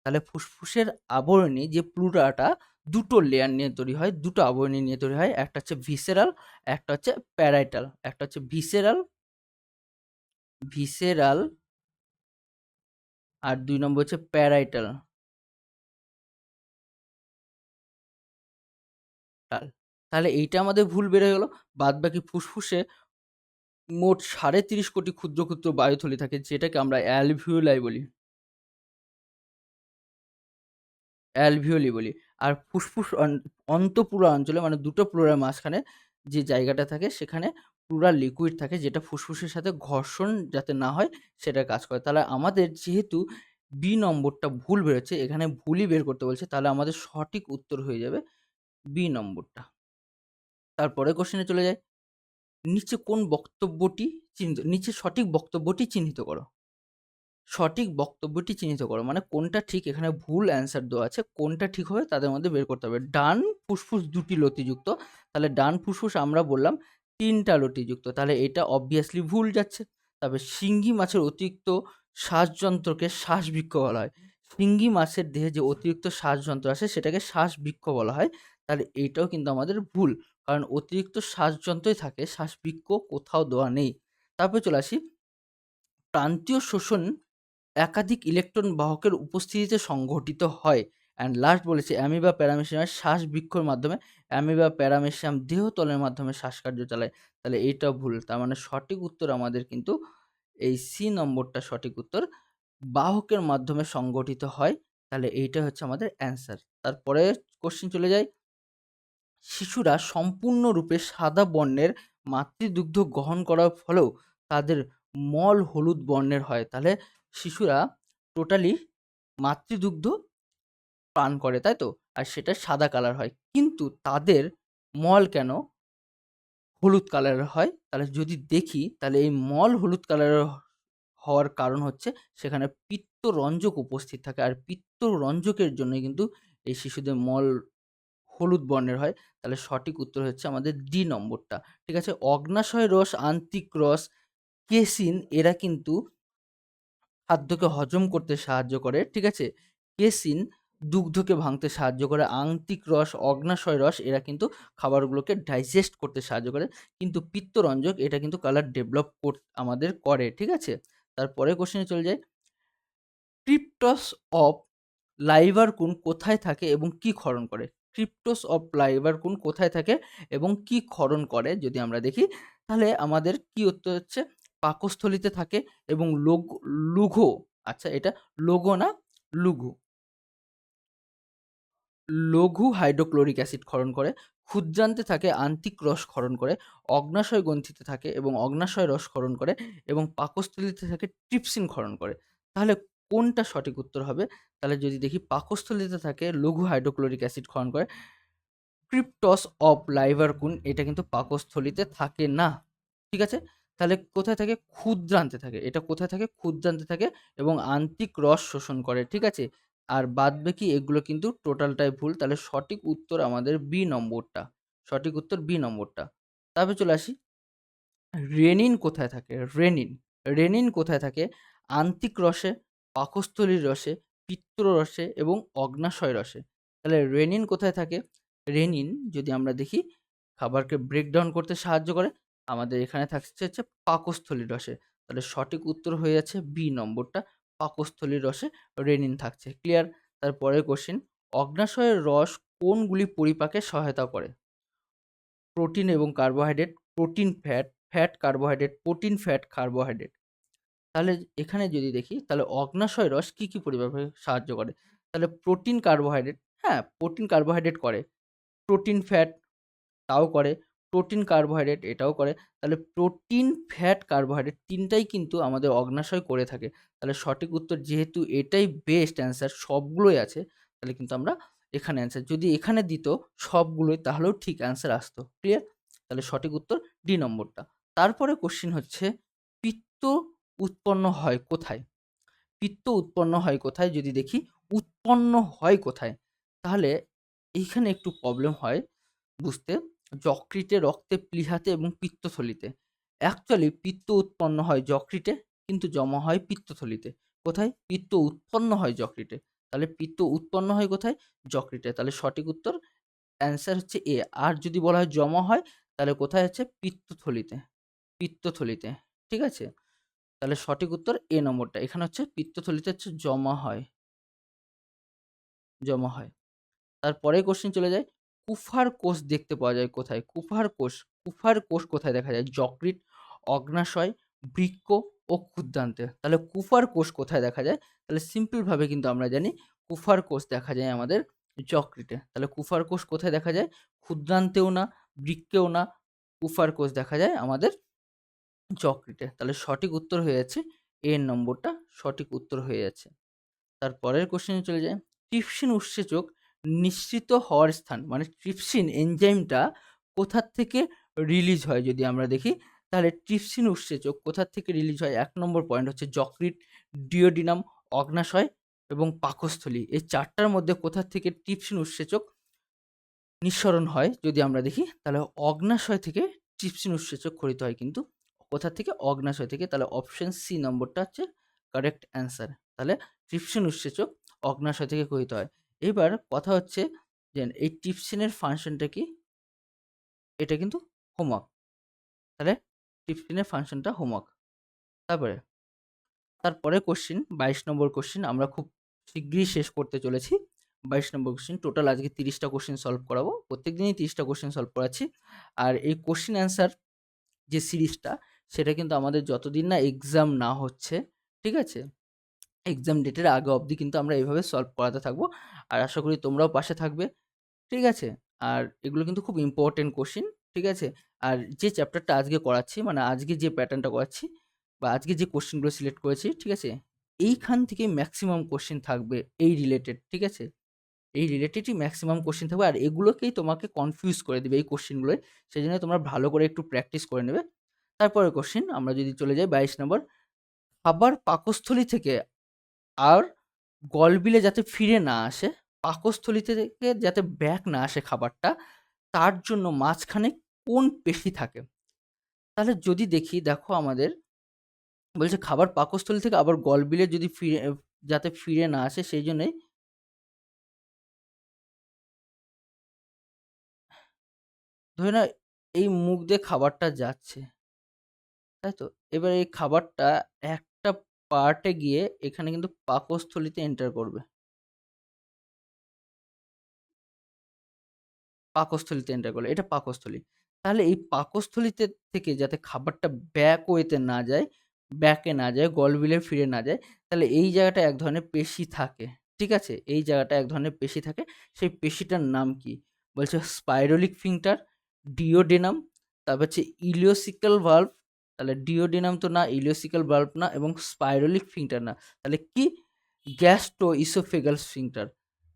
A: তাহলে ফুসফুসের আবরণী যে প্লুরাটা দুটো লেয়ার নিয়ে তৈরি হয়, দুটো আবরণী নিয়ে তৈরি হয়। একটা হচ্ছে ভিসেরাল, একটা হচ্ছে প্যারাইটাল। একটা হচ্ছে ভিসেরাল, ভিসেরাল, আর 2 নম্বর হচ্ছে প্যারাইটাল। তাহলে এইটা আমাদের ভুল বেড়ে গেল। বাদ বাকি ফুসফুসে মোট 30.5 কোটি ক্ষুদ্র ক্ষুদ্র বায়ুথলি থাকে, যেটাকে আমরা অ্যালভিওলাই বলি, অ্যালভিওলি বলি। আর ফুসফুস অন্তঃপ্লুরা অঞ্চলে, মানে দুটো প্লুরার মাঝখানে যে জায়গাটা থাকে, সেখানে প্লুরাল লিকুইড থাকে, যেটা ফুসফুসের সাথে ঘর্ষণ যাতে না হয় সেটা কাজ করে। তাহলে আমাদের যেহেতু বি নম্বরটা ভুল বেরোচ্ছে, এখানে ভুলই বের করতে বলছে, তাহলে আমাদের সঠিক উত্তর হয়ে যাবে বি নম্বরটা। তারপরে কোশ্চেনে চলে যায়। নিচে সঠিক বক্তব্যটি চিহ্নিত করো। সঠিক বক্তব্যটি চিহ্নিত করো মানে কোনটা ঠিক? এখানে ভুল অ্যান্সার দেওয়া আছে, কোনটা ঠিক হবে তাদের মধ্যে বের করতে হবে। ডান ফুসফুস 2টি লতিযুক্ত, তাহলে ডান ফুসফুস আমরা বললাম 3টা লতিযুক্ত, তাহলে এটা অবভিয়াসলি ভুল যাচ্ছে। তবে শিঙ্গি মাছের অতিরিক্ত শ্বাসযন্ত্রকে শ্বাসবৃক্ষ বলা হয়। শিঙ্গি মাছের দেহে যে অতিরিক্ত শ্বাসযন্ত্র আসে সেটাকে শ্বাসবৃক্ষ বলা হয়। তাহলে এইটাও কিন্তু আমাদের ভুল, কারণ অতিরিক্ত শ্বাসযন্ত্রই থাকে, শ্বাসবৃক্ষ কোথাও দেওয়া নেই। তারপরে চলে আসি, প্রান্তীয় শোষণ একাধিক ইলেকট্রন বাহকের উপস্থিতিতে সংঘটিত হয়। অ্যান্ড লাস্ট বলেছে অ্যামিবা প্যারামেসিয়ামের শ্বাসবৃক্ষর মাধ্যমে, অ্যামিবা প্যারামেসিয়াম দেহতলের মাধ্যমে শ্বাসকার্য চালায়। তাহলে এইটা ভুল। তার মানে সঠিক উত্তর আমাদের কিন্তু এই সি নম্বরটা সঠিক উত্তর, বাহকের মাধ্যমে সংগঠিত হয়। তাহলে এইটা হচ্ছে আমাদের অ্যান্সার। তারপরে কোশ্চেন চলে যায়। শিশুরা সম্পূর্ণরূপে সাদা বর্ণের মাতৃদুগ্ধ গ্রহণ করার ফলেও তাদের মল হলুদ বর্ণের হয়, তাহলে শিশুরা টোটালি মাতৃদুগ্ধ পান করে, তাই তো? আর সেটা সাদা কালার হয়। কিন্তু তাদের মল কেন হলুদ কালারের হয়? তাহলে যদি দেখি, তাহলে এই মল হলুদ কালারের হওয়ার কারণ হচ্ছে সেখানে পিত্তরঞ্জক উপস্থিত থাকে। আর পিত্তরঞ্জকের জন্যই কিন্তু এই শিশুদের মল হলুদ বর্ণের হয়। তাহলে সঠিক উত্তর হচ্ছে আমাদের ডি নম্বরটা। ঠিক আছে? অগ্ন্যাশয় রস, আন্ত্রিক রস, কেসিন এরা কিন্তু খাদ্যকে হজম করতে সাহায্য করে। ঠিক আছে? কেসিন দুগ্ধকে ভাঙতে সাহায্য করে। আন্ত্রিক রস, অগ্ন্যাশয় রস এরা কিন্তু খাবারগুলোকে ডাইজেস্ট করতে সাহায্য করে। কিন্তু পিত্তরঞ্জক এটা কিন্তু কালার ডেভেলপ আমাদের করে। ঠিক আছে? তারপরের কোশ্চেনে চলে যাই। ক্রিপ্টস অফ লাইভারকুন কোথায় থাকে এবং কি ক্ষরণ করে? ক্রিপ্টোস অফ লাইভারকুন কোথায় থাকে এবং কি ক্ষরণ করে যদি আমরা দেখি, তাহলে আমাদের কি উত্তর হচ্ছে পাকস্থলীতে থাকে এবং লুঘো, আচ্ছা এটা লোগো না লুঘু, লঘু হাইড্রোক্লোরিক অ্যাসিড ক্ষরণ করে, ক্ষুদ্রান্তে থাকে আন্ত্রিক রস ক্ষরণ করে, অগ্ন্যাশয় গ্রন্থিতে থাকে এবং অগ্ন্যাশয় রস ক্ষরণ করে এবং পাকস্থলীতে থাকে ট্রিপসিন ক্ষরণ করে। তাহলে কোনটা সঠিক উত্তর হবে? তাহলে যদি দেখি পাকস্থলীতে থাকে লঘু হাইড্রোক্লোরিক অ্যাসিড ক্ষরণ করে, ক্রিপ্টস অফ লাইভারকুন এটা কিন্তু পাকস্থলীতে থাকে না। ঠিক আছে? তাহলে কোথায় থাকে? ক্ষুদ্রান্তে থাকে। এটা কোথায় থাকে? ক্ষুদ্রান্তে থাকে এবং আন্ত্রিক রস শোষণ করে। ঠিক আছে? আর বাদবাকি এগুলো কিন্তু টোটালটাই ভুল। তাহলে সঠিক উত্তর আমাদের বি নম্বরটা। সঠিক উত্তর বি নম্বরটা। তারপরে চলে আসি, রেনিন কোথায় থাকে? রেনিন। রেনিন কোথায় থাকে? আন্ত্রিক রসে, পাকস্থলীর রসে, পিত্ত রসে এবং অগ্ন্যাশয় রসে। তাহলে রেনিন কোথায় থাকে? রেনিন যদি আমরা দেখি খাবারকে ব্রেকডাউন করতে সাহায্য করে। আমাদের এখানে থাকছে হচ্ছে পাকস্থলীর রসে। তাহলে সঠিক উত্তর হয়ে যাচ্ছে বি নম্বরটা, পাকস্থলীর রসে রেনিন থাকছে। ক্লিয়ার? তারপরের কোশ্চেন, অগ্ন্যাশয়ের রস কোনগুলি পরিপাকে সহায়তা করে? প্রোটিন এবং carbohydrate, protein fat, fat carbohydrate, protein fat carbohydrate. তাহলে এখানে যদি দেখি, তাহলে অগ্ন্যাশয় রস কি কি পরিপাকে সাহায্য করে? তাহলে প্রোটিন কার্বোহাইড্রেট, হ্যাঁ প্রোটিন কার্বোহাইড্রেট করে, প্রোটিন ফ্যাট তাও করে, প্রোটিন কার্বোহাইড্রেট এটাও করে। তাহলে প্রোটিন ফ্যাট কার্বোহাইড্রেট তিনটাই কিন্তু আমাদের অগ্ন্যাশয় করে থাকে। তাহলে সঠিক উত্তর যেহেতু এটাই বেস্ট অ্যান্সার, সবগুলোই আছে, তাহলে কিন্তু আমরা এখানে অ্যান্সার, যদি এখানে দিত সবগুলোই তাহলেও ঠিক অ্যান্সার আসতো। ক্লিয়ার? তাহলে সঠিক উত্তর ডি নম্বরটা। তারপরে কোশ্চেন হচ্ছে, পিত্ত উৎপন্ন হয় কোথায়? পিত্ত উৎপন্ন হয় কোথায় যদি দেখি, উৎপন্ন হয় কোথায়? তাহলে এইখানে একটু প্রবলেম হয় বুঝতে। যকৃতে, রক্তে, প্লীহাতে এবং পিত্তথলিতে। অ্যাকচুয়ালি পিত্ত উৎপন্ন হয় যকৃতে কিন্তু জমা হয় পিত্তথলিতে। কোথায়? পিত্ত উৎপন্ন হয় যকৃতে। তাহলে পিত্ত উৎপন্ন হয় কোথায়? যকৃতে। তাহলে সঠিক উত্তর অ্যান্সার হচ্ছে এ। আর যদি বলা হয় জমা হয়, তাহলে কোথায় হচ্ছে? পিত্তথলিতে। পিত্তথলিতে। ঠিক আছে? তাহলে সঠিক উত্তর এ নম্বরটা। এখানে হচ্ছে পিত্তথলিতে হচ্ছে জমা হয়, জমা হয়। তারপরের কোশ্চেন চলে যায়, কুফার কোষ দেখতে পাওয়া যায় কোথায়? কুফার কোষ, কুফার কোষ কোথায় দেখা যায়? যকৃৎ, অগ্ন্যাশয়, বৃক্ক ও ক্ষুদ্রান্তে। তাহলে কুফার কোষ কোথায় দেখা যায়? তাহলে সিম্পল ভাবে কিন্তু আমরা জানি কুফার কোষ দেখা যায় আমাদের যকৃতে। তাহলে কুফার কোষ কোথায় দেখা যায়? ক্ষুদ্রান্তেও না, বৃক্কেও না, কুফার কোষ দেখা যায় আমাদের যকৃতে। তাহলে সঠিক উত্তর হয়ে যাচ্ছে এ নম্বরটা, সঠিক উত্তর হয়ে যাচ্ছে। তারপরের কোশ্চেনে চলে যায়, ট্রিপসিন উৎসেচক নিঃসৃত হওয়ার স্থান, মানে ট্রিপসিন এনজাইমটা কোথা থেকে রিলিজ হয় যদি আমরা দেখি, তাহলে ট্রিপসিন উৎসেচক কোথা থেকে রিলিজ হয়? ১ নম্বর পয়েন্ট হচ্ছে যকৃৎ, ডিওডিনাম, অগ্ন্যাশয় এবং পাকস্থলী। এই ৪ টার মধ্যে কোথা থেকে ট্রিপসিন উৎসেচক নিঃসরণ হয় যদি আমরা দেখি, তাহলে অগ্ন্যাশয় থেকে ট্রিপসিন উৎসেচক খরিত হয় কিন্তু। কোথা থেকে? অগ্ন্যাশয় থেকে। তাহলে অপশন সি নম্বরটা হচ্ছে কারেক্ট অ্যান্সার। তাহলে ট্রিপসিন উৎসেচক অগ্ন্যাশয় থেকে খরিত হয়। এবার কথা হচ্ছে যে এই ট্রিপসিনের ফাংশনটা কি? এটা কিন্তু হোমওয়ার্ক। তাহলে ট্রিপসিনের ফাংশনটা হোমওয়ার্ক। তারপরে তারপরে কোশ্চেন ২২ নম্বর কোশ্চেন আমরা খুব শিগগিরই শেষ করতে চলেছি। ২২ নম্বর কোশ্চেন, টোটাল আজকে ৩০ টা কোশ্চেন সলভ করাবো। প্রত্যেকদিনই ৩০ টা কোশ্চেন সলভ করাচ্ছি। আর এই কোশ্চেন অ্যান্সার যে সিরিজটা, সেটা কিন্তু আমাদের যতদিন না এক্সাম না হচ্ছে, ঠিক আছে? এক্সাম ডেটের আগে অবধি কিন্তু আমরা এভাবে সলভ করাতে থাকবো। আর আশা করি তোমরাও পাশে থাকবে। ঠিক আছে? আর এগুলো কিন্তু খুব ইম্পোর্টেন্ট কোশ্চেন। ঠিক আছে? আর যে চ্যাপ্টারটা আজকে করাচ্ছি, মানে আজকে যে প্যাটার্নটা করাচ্ছি, বা আজকে যে কোশ্চেনগুলো সিলেক্ট করেছি, ঠিক আছে? এইখান থেকে ম্যাক্সিমাম কোশ্চেন থাকবে এই রিলেটেড, ঠিক আছে? এই রিলেটেডই ম্যাক্সিমাম কোশ্চেন থাকবে, আর এগুলোকেই তোমাকে কনফিউজ করে দিবে এই কোশ্চেনগুলোই। সেজন্য তোমরা ভালো করে একটু প্র্যাকটিস করে নেবে। তারপরের কোশ্চেন আমরা যদি চলে যাই 22 নম্বর, খাবার পাকস্থলী থেকে আর গলবিলে যাতে ফিরে না আসে, পাকস্থলী থেকে যাতে ব্যাক না আসে খাবারটা, তার জন্য মাঝখানে কোন পেশি থাকে? তাহলে যদি দেখি, দেখো আমাদের বলছে খাবার পাকস্থলী থেকে আবার গলবিলে যদি যাতে ফিরে না আসে, সেই জন্যই ধরে নাও এই মুখ দিয়ে খাবারটা যাচ্ছে, তাই তো? এবার এই খাবারটা একটা পার্টে গিয়ে এখানে কিন্তু পাকস্থলীতে এন্টার করবে। পাকস্থলীতে এন্টার করলো। এটা পাকস্থলী। তাহলে এই পাকস্থলীতে থেকে যাতে খাবারটা ব্যাক ওয়েতে না যায়, ব্যাকে না যায়, গলবিলে ফিরে না যায়, তাহলে এই জায়গাটায় এক ধরনের পেশি থাকে। ঠিক আছে? এই জায়গাটায় এক ধরনের পেশি থাকে। সেই পেশিটার নাম কি? বলছে স্পাইরোলিক স্ফিংটার, ডিওডেনাম, তারপর হচ্ছে ইলিওসিক্যাল ভালভ। তাহলে ডিওডেনাম তো না, ইলিওসিক্যাল ভালভ না, এবং স্পাইরোলিক স্ফিংটার না। তাহলে কি? Gastro oesophageal sphincter.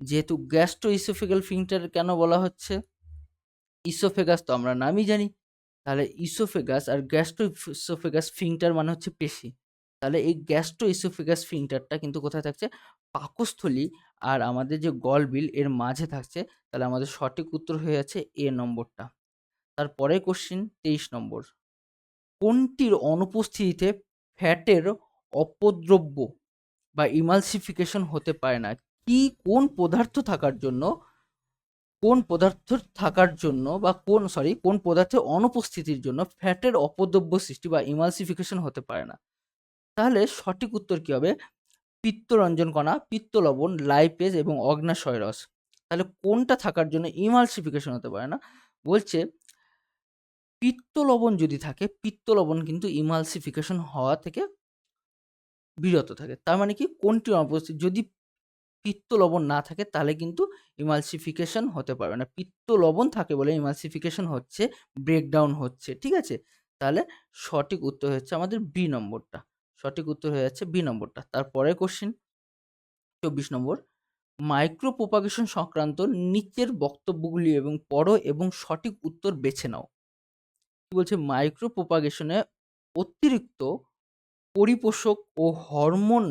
A: যেহেতু গ্যাস্ট্রো ইসোফেগাল স্ফিংটার কেন বলা হচ্ছে? ইসোফেগাস তো আমরা নামই জানি। তাহলে ইসোফেগাস আর গ্যাস্ট্রো ইসোফেগাস স্ফিংটার মানে হচ্ছে পেশি। তাহলে এই গ্যাস্ট্রো ইসোফেগাস স্ফিংটারটা কিন্তু কোথায় থাকছে? পাকস্থলী আর আমাদের যে গলবিল এর মাঝে থাকছে। তাহলে আমাদের সঠিক উত্তর হয়ে যাচ্ছে এ নম্বরটা। তারপরের কোশ্চেন 23 নম্বর। কোনটির অনুপস্থিতিতে ফ্যাটের অপদ্রব্য বা ইমালসিফিকেশন হতে পারে না? কি, কোন পদার্থ থাকার জন্য, কোন পদার্থ থাকার জন্য বা কোন পদার্থের অনুপস্থিতির জন্য ফ্যাটের অপদ্রব্য সৃষ্টি বা ইমালসিফিকেশন হতে পারে না? তাহলে সঠিক উত্তর কি হবে? পিত্তরঞ্জন কণা, পিত্ত লবণ, লাইপেজ এবং অগ্ন্যাশয় রস। তাহলে কোনটা থাকার জন্য ইমালসিফিকেশন হতে পারে না? বলছে পিত্ত লবণ যদি থাকে, পিত্ত লবণ কিন্তু ইমালসিফিকেশন হওয়া থেকে বিরত থাকে। তার মানে কি? কোনটি অনুপস্থিত? যদি পিত্ত লবণ না থাকে তাহলে কিন্তু ইমালসিফিকেশন হতে পারবে না। পিত্ত লবণ থাকে বলে ইমালসিফিকেশন হচ্ছে, ব্রেকডাউন হচ্ছে। ঠিক আছে? তাহলে সঠিক উত্তর হচ্ছে আমাদের বি নম্বরটা। সঠিক উত্তর হয়ে যাচ্ছে বি নম্বরটা। তারপরের কোশ্চেন 24 নম্বর। মাইক্রো প্রোপাগেশন সংক্রান্ত নিচের বক্তব্যগুলি এবং পড়ো এবং সঠিক উত্তর বেছে নাও। কি বলছে? মাইক্রো প্রোপাগেশনে অতিরিক্ত পরিপোষক ও হরমোন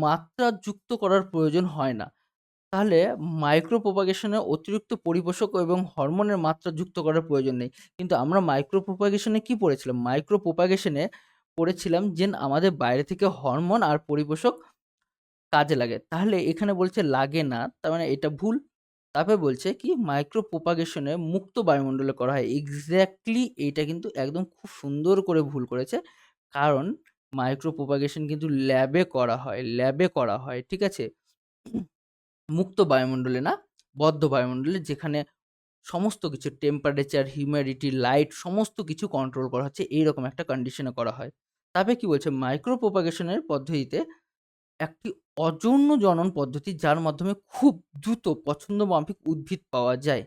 A: মাত্রা যুক্ত করার প্রয়োজন হয় না। তাহলে মাইক্রো প্রোপাগেশনে অতিরিক্ত পরিপোষক এবং হরমোনের মাত্রা যুক্ত করার প্রয়োজন নেই। কিন্তু আমরা মাইক্রো প্রোপাগেশনে কি পড়েছিলাম? মাইক্রো প্রোপাগেশনে পড়েছিলাম যে আমাদের বাইরে থেকে হরমোন আর পরিপোষক কাজে লাগে। তাহলে এখানে বলছে লাগে না, তার মানে এটা ভুল। তারপরে বলছে কি? মাইক্রো প্রোপাগেশনে মুক্ত বায়ুমণ্ডলে করা হয়। এক্সাক্টলি এইটা কিন্তু একদম খুব সুন্দর করে ভুল করেছে। কারণ মাইক্রো প্রোপাগেশন কিন্তু ল্যাবে করা হয়, ল্যাবে করা হয়। ঠিক আছে? মুক্ত বায়ুমণ্ডলে না, বদ্ধ বায়ুমণ্ডলে, যেখানে সমস্ত কিছু টেম্পারেচার, হিউমিডিটি, লাইট সমস্ত কিছু কন্ট্রোল করা হচ্ছে, এইরকম একটা কন্ডিশনে করা হয়। তারপরে কি বলছে? মাইক্রো প্রোপাগেশনের পদ্ধতিতে একটি অযৌন জনন পদ্ধতি যার মাধ্যমে খুব দ্রুত পছন্দমাফিক উদ্ভিদ পাওয়া যায়।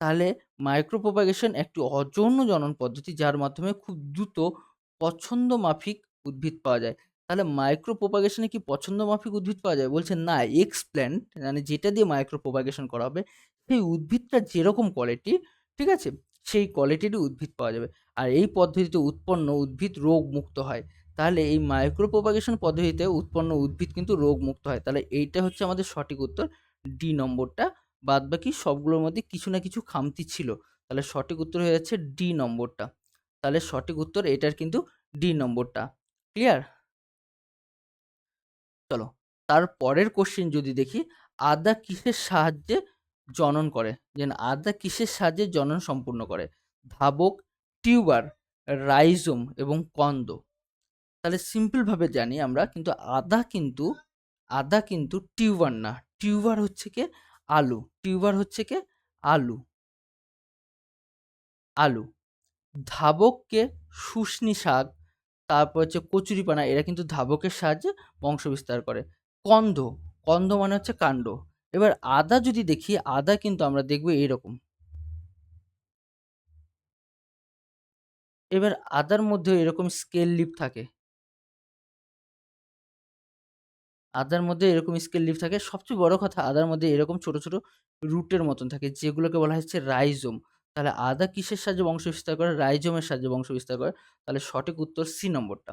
A: তাহলে মাইক্রো প্রোপাগেশন একটি অযৌন জনন পদ্ধতি যার মাধ্যমে খুব দ্রুত পছন্দমাফিক উদ্ভিদ পাওয়া যায়। তাহলে মাইক্রো প্রোপাগেশনে কি পছন্দমাফিক উদ্ভিদ পাওয়া যায়? বলছে না, এক্সপ্ল্যান্ট মানে যেটা দিয়ে মাইক্রো প্রোপাগেশন করা হবে সেই উদ্ভিদটা যেরকম কোয়ালিটি, ঠিক আছে? সেই কোয়ালিটিরই উদ্ভিদ পাওয়া যাবে। আর এই পদ্ধতিতে উৎপন্ন উদ্ভিদ রোগমুক্ত হয়। তাহলে এই মাইক্রো প্রোপাগেশন পদ্ধতিতে উৎপন্ন উদ্ভিদ কিন্তু রোগমুক্ত হয়। তাহলে এইটা হচ্ছে আমাদের সঠিক উত্তর, ডি নম্বরটা। বাদবাকি সবগুলোর মধ্যে কিছু না কিছু খামতি ছিল। তাহলে সঠিক উত্তর হয়ে যাচ্ছে ডি নম্বরটা। তাহলে সঠিক উত্তর এটার কিন্তু ডি নম্বরটা। ক্লিয়ার? চলো তার পরের কোশ্চেন যদি দেখি, আদা কিসের সাহায্যে জনন করে? যে আদা কিসের সাহায্যে জনন সম্পূর্ণ করে? ধাবক, টিউবার, রাইজোম এবং কন্দ। তাহলে সিম্পল ভাবে জানি আমরা, কিন্তু আদা কিন্তু টিউবার না। টিউবার হচ্ছে কি? আলু। টিউবার হচ্ছে কি? আলু। আলু। ধাবককে শুষ্নী শাক, তারপর হচ্ছে কচুরিপানা, এরা কিন্তু ধাবকের সাহায্যে বংশবিস্তার করে। কন্দ, কন্দ মানে হচ্ছে কাণ্ড। এবার আদা যদি দেখি, আদা কিন্তু আমরা দেখব এইরকম। এবার আদার মধ্যে এরকম স্কেল লিপ থাকে। আদার মধ্যে এরকম স্কেল লিফ থাকে। সবচেয়ে বড় কথা, আদার মধ্যে এরকম ছোট, ছোট রুটের মতন থাকে, যেগুলোকে বলা হচ্ছে রাইজোম। তাহলে আদা কিসের সাহায্যে বংশ বিস্তার করে? রাইজোমের সাহায্যে বংশ বিস্তার করে। তাহলে সঠিক উত্তর সি নম্বরটা।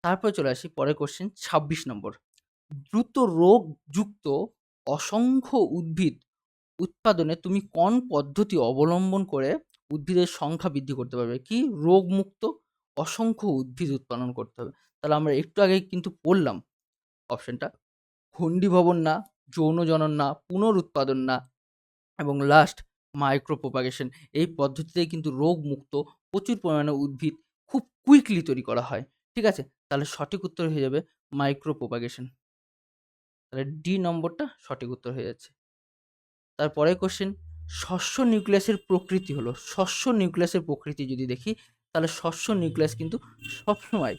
A: তারপরে চলে আসি পরের কোশ্চেন ২৬ নম্বর। দ্রুত রোগযুক্ত অসংখ্য উদ্ভিদ উৎপাদনে তুমি কোন পদ্ধতি অবলম্বন করে উদ্ভিদের সংখ্যা বৃদ্ধি করতে পারবে? কি? রোগমুক্ত অসংখ্য উদ্ভিদ উৎপাদন করতে হবে। তাহলে আমরা একটু আগেই কিন্তু পড়লাম অপশনটা। ঘূর্ণিভবন না, যৌন জনন না, পুনরুৎপাদন না, এবং লাস্ট মাইক্রো প্রোপাগেশন। এই পদ্ধতিতেই কিন্তু রোগমুক্ত প্রচুর পরিমাণে উদ্ভিদ খুব কুইকলি তৈরি করা হয়। ঠিক আছে? তাহলে সঠিক উত্তর হয়ে যাবে মাইক্রো প্রোপাগেশন। তাহলে ডি নম্বরটা সঠিক উত্তর হয়ে যাচ্ছে। তারপরের কোশ্চেন, শস্য নিউক্লিয়াসের প্রকৃতি হলো, শস্য নিউক্লিয়াসের প্রকৃতি যদি দেখি, তাহলে শস্য নিউক্লিয়াস কিন্তু সবসময়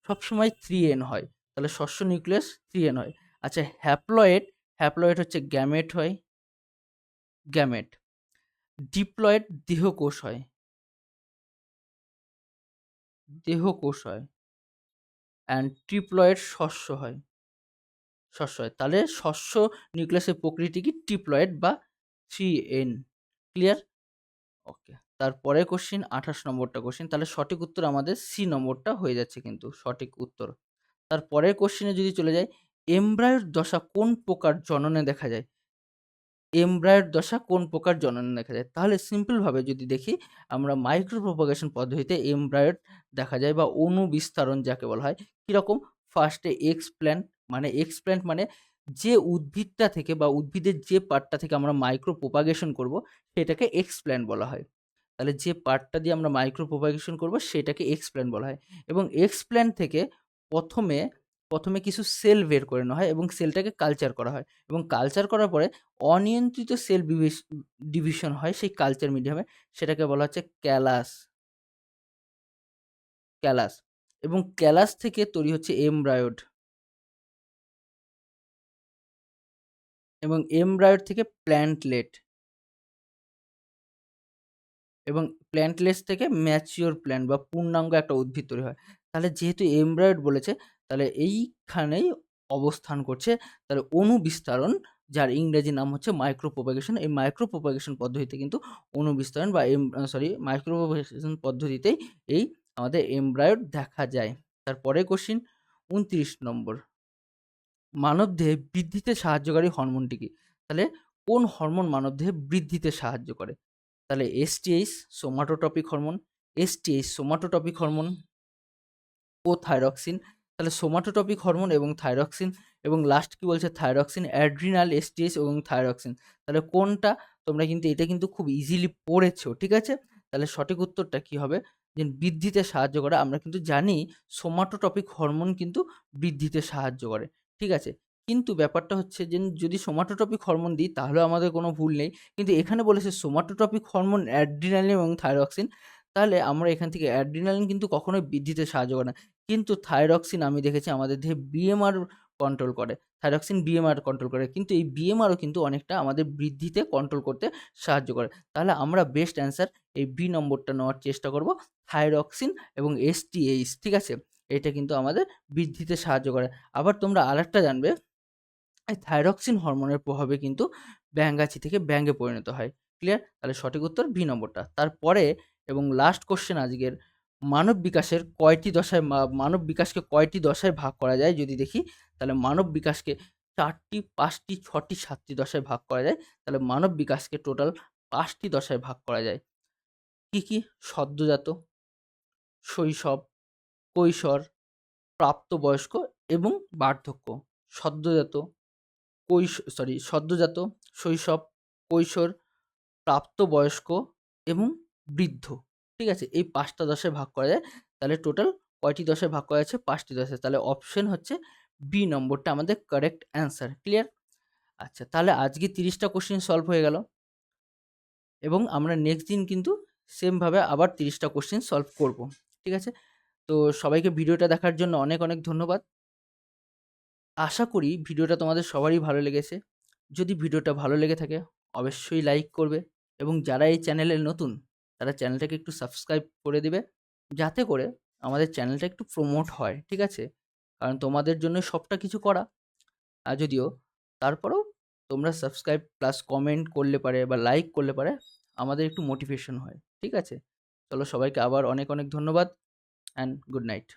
A: সবসময় 3n হয়। তাহলে শস্য নিউক্লিয়াস 3n হয়। আচ্ছা, হ্যাপ্লয়েড, হ্যাপ্লয়েড হচ্ছে গ্যামেট হয়, গ্যামেট। ডিপ্লয়েড দেহকোষ হয়, দেহকোষ হয়। অ্যান্ড ট্রিপ্লয়েড শস্য হয়, শস্য হয়। তাহলে শস্য নিউক্লিয়াসের প্রকৃতি কি? ট্রিপ্লয়েড বা 3n। ক্লিয়ার? ওকে। তারপরের কোশ্চেন ২৮ নম্বরটা কোশ্চেন। তাহলে সঠিক উত্তর আমাদের সি নম্বরটা হয়ে যাচ্ছে কিন্তু সঠিক উত্তর। তারপরের কোশ্চেনে যদি চলে যাই, এমব্রায়োর দশা কোন প্রকার জননে দেখা যায়? এমব্রায়োর দশা কোন প্রকার জননে দেখা যায়? তাহলে সিম্পল ভাবে যদি দেখি, আমরা মাইক্রো প্রপাগেশন পদ্ধতিতে এমব্রায়োর দেখা যায় বা অণু বিস্তারণ যাকে বলা হয়। কিরকম? ফার্স্টে এক্সপ্ল্যান্ট, মানে এক্সপ্ল্যান্ট মানে যে উদ্ভিদটা থেকে বা উদ্ভিদের যে পার্টটা থেকে আমরা মাইক্রো প্রপাগেশন করব, সেটাকে এক্সপ্ল্যান্ট বলা হয়। তাহলে যে পার্টটা দিয়ে আমরা মাইক্রো প্রপাগেশন করব সেটাকে এক্সপ্ল্যান্ট বলা হয়। এবং এক্সপ্ল্যান্ট থেকে প্রথমে প্রথমে কিছু সেল বের করে নেওয়া হয় এবং সেলটাকে কালচার করা হয়, এবং কালচার করার পরে অনিয়ন্ত্রিত সেল ডিভিশন হয় সেই কালচার মিডিয়ামে, সেটাকে বলা হচ্ছে ক্যালাস, ক্যালাস। এবং ক্যালাস থেকে তৈরি হচ্ছে এমব্রায়োড, এবং এমব্রায়োড থেকে প্ল্যান্টলেট, এবং প্ল্যান্টলেস থেকে ম্যাচিওর প্ল্যান্ট বা পূর্ণাঙ্গ একটা উদ্ভিদ তৈরি হয়। তাহলে যেহেতু এমব্রায়োড বলেছে, তাহলে এইখানেই অবস্থান করছে তাহলে অণু বিস্তারণ, যার ইংরেজি নাম হচ্ছে মাইক্রো প্রোপাগেশন। এই মাইক্রো প্রোপাগেশন পদ্ধতিতে কিন্তু অণু বিস্তারণ বা মাইক্রো প্রোপাগেশন পদ্ধতিতেই এই আমাদের এমব্রায়োড দেখা যায়। তারপরে কোশ্চিন ২৯ নম্বর, মানবদেহে বৃদ্ধিতে সাহায্যকারী হরমোনটি কি? তাহলে কোন হরমোন মানবদেহে বৃদ্ধিতে সাহায্য করে? তাহলে এসটিএইচ সোমাটোটপিক হরমোন, এসটিএইচ সোমাটোটপিক হরমোন ও থাইরক্সিন। তাহলে সোমাটোটপিক হরমোন এবং থাইরক্সিন, এবং লাস্ট কি বলছে? থাইরক্সিন, অ্যাড্রিনাল, এসটিএইচ এবং থাইরক্সিন। তাহলে কোনটা? তোমরা কিন্তু এটা কিন্তু খুব ইজিলি পড়েছো, ঠিক আছে? তাহলে সঠিক উত্তরটা কি হবে? যে বৃদ্ধিতে সাহায্য করে। আমরা কিন্তু জানি সোমাটোটপিক হরমোন কিন্তু বৃদ্ধিতে সাহায্য করে, ঠিক আছে? কিন্তু ব্যাপারটা হচ্ছে যে যদি সোমাটোটপিক হরমোন দিই তাহলেও আমাদের কোনো ভুল নেই। কিন্তু এখানে বলেছে সোমাটোটপিক হরমোন অ্যাড্রিনালিন এবং থাইরক্সিন। তাহলে আমরা এখান থেকে অ্যাড্রিনালিন কিন্তু কখনোই বৃদ্ধিতে সাহায্য করে না। কিন্তু থাইরক্সিন আমি দেখেছি আমাদের দেহে বিএমআর কন্ট্রোল করে। থাইরক্সিন বিএমআর কন্ট্রোল করে। কিন্তু এই বিএমআরও কিন্তু অনেকটা আমাদের বৃদ্ধিতে কন্ট্রোল করতে সাহায্য করে। তাহলে আমরা বেস্ট অ্যান্সার এই বি নম্বরটা নেওয়ার চেষ্টা করব। থাইরক্সিন এবং এসটিএইচ, ঠিক আছে? এটা কিন্তু আমাদের বৃদ্ধিতে সাহায্য করে। আবার তোমরা আরেকটা জানবে, এই থাইরক্সিন হরমোনের প্রভাবে কিন্তু ব্যাঙাচি থেকে ব্যাঙে পরিণত হয়। ক্লিয়ার? তাহলে সঠিক উত্তর বি নম্বরটা। তারপরে এবং লাস্ট কোশ্চেন আজকের, মানব বিকাশের কয়টি দশায় মানব বিকাশকে কয়টি দশায় ভাগ করা যায় যদি দেখি, তাহলে মানব বিকাশকে ৪টি, ৫টি, ৬টি, ৭টি দশায় ভাগ করা যায়। তাহলে মানব বিকাশকে টোটাল ৫টি দশায় ভাগ করা যায়। কি, কি? সদ্যোজাত, শৈশব, কৈশোর, প্রাপ্তবয়স্ক এবং বার্ধক্য। সদ্যোজাত, সদ্যোজাত, শৈশব, কৈশোর, প্রাপ্তবয়স্ক এবং বৃদ্ধ। ঠিক আছে? এই ৫টা দশায় ভাগ করা যায়। তাহলে টোটাল কয়টি দশায় ভাগ করা যাচ্ছে? ৫টি দশায়। তাহলে অপশন হচ্ছে বি নম্বরটা আমাদের কারেক্ট অ্যান্সার। ক্লিয়ার? আচ্ছা, তাহলে আজকে ৩০টা কোশ্চেন সলভ হয়ে গেল, এবং আমরা নেক্সট দিন কিন্তু সেমভাবে আবার ৩০টা কোশ্চেন সলভ করব। ঠিক আছে? তো সবাইকে ভিডিওটা দেখার জন্য অনেক, অনেক ধন্যবাদ। আশা করি ভিডিওটা তোমাদের সবারই ভালো লেগেছে। যদি ভিডিওটা ভালো লেগে থাকে অবশ্যই লাইক করবে, এবং যারা এই চ্যানেলে নতুন তারা চ্যানেলটাকে একটু সাবস্ক্রাইব করে দিবে, যাতে করে আমাদের চ্যানেলটা একটু প্রমোট হয়, ঠিক আছে? কারণ তোমাদের জন্য সবটা কিছু করা। যদিও তারপরেও তোমরা সাবস্ক্রাইব প্লাস কমেন্ট করলে পারে বা লাইক করলে পারে আমাদের একটু মোটিভেশন হয়। ঠিক আছে? চলো সবাইকে আবার অনেক, অনেক ধন্যবাদ অ্যান্ড গুড নাইট।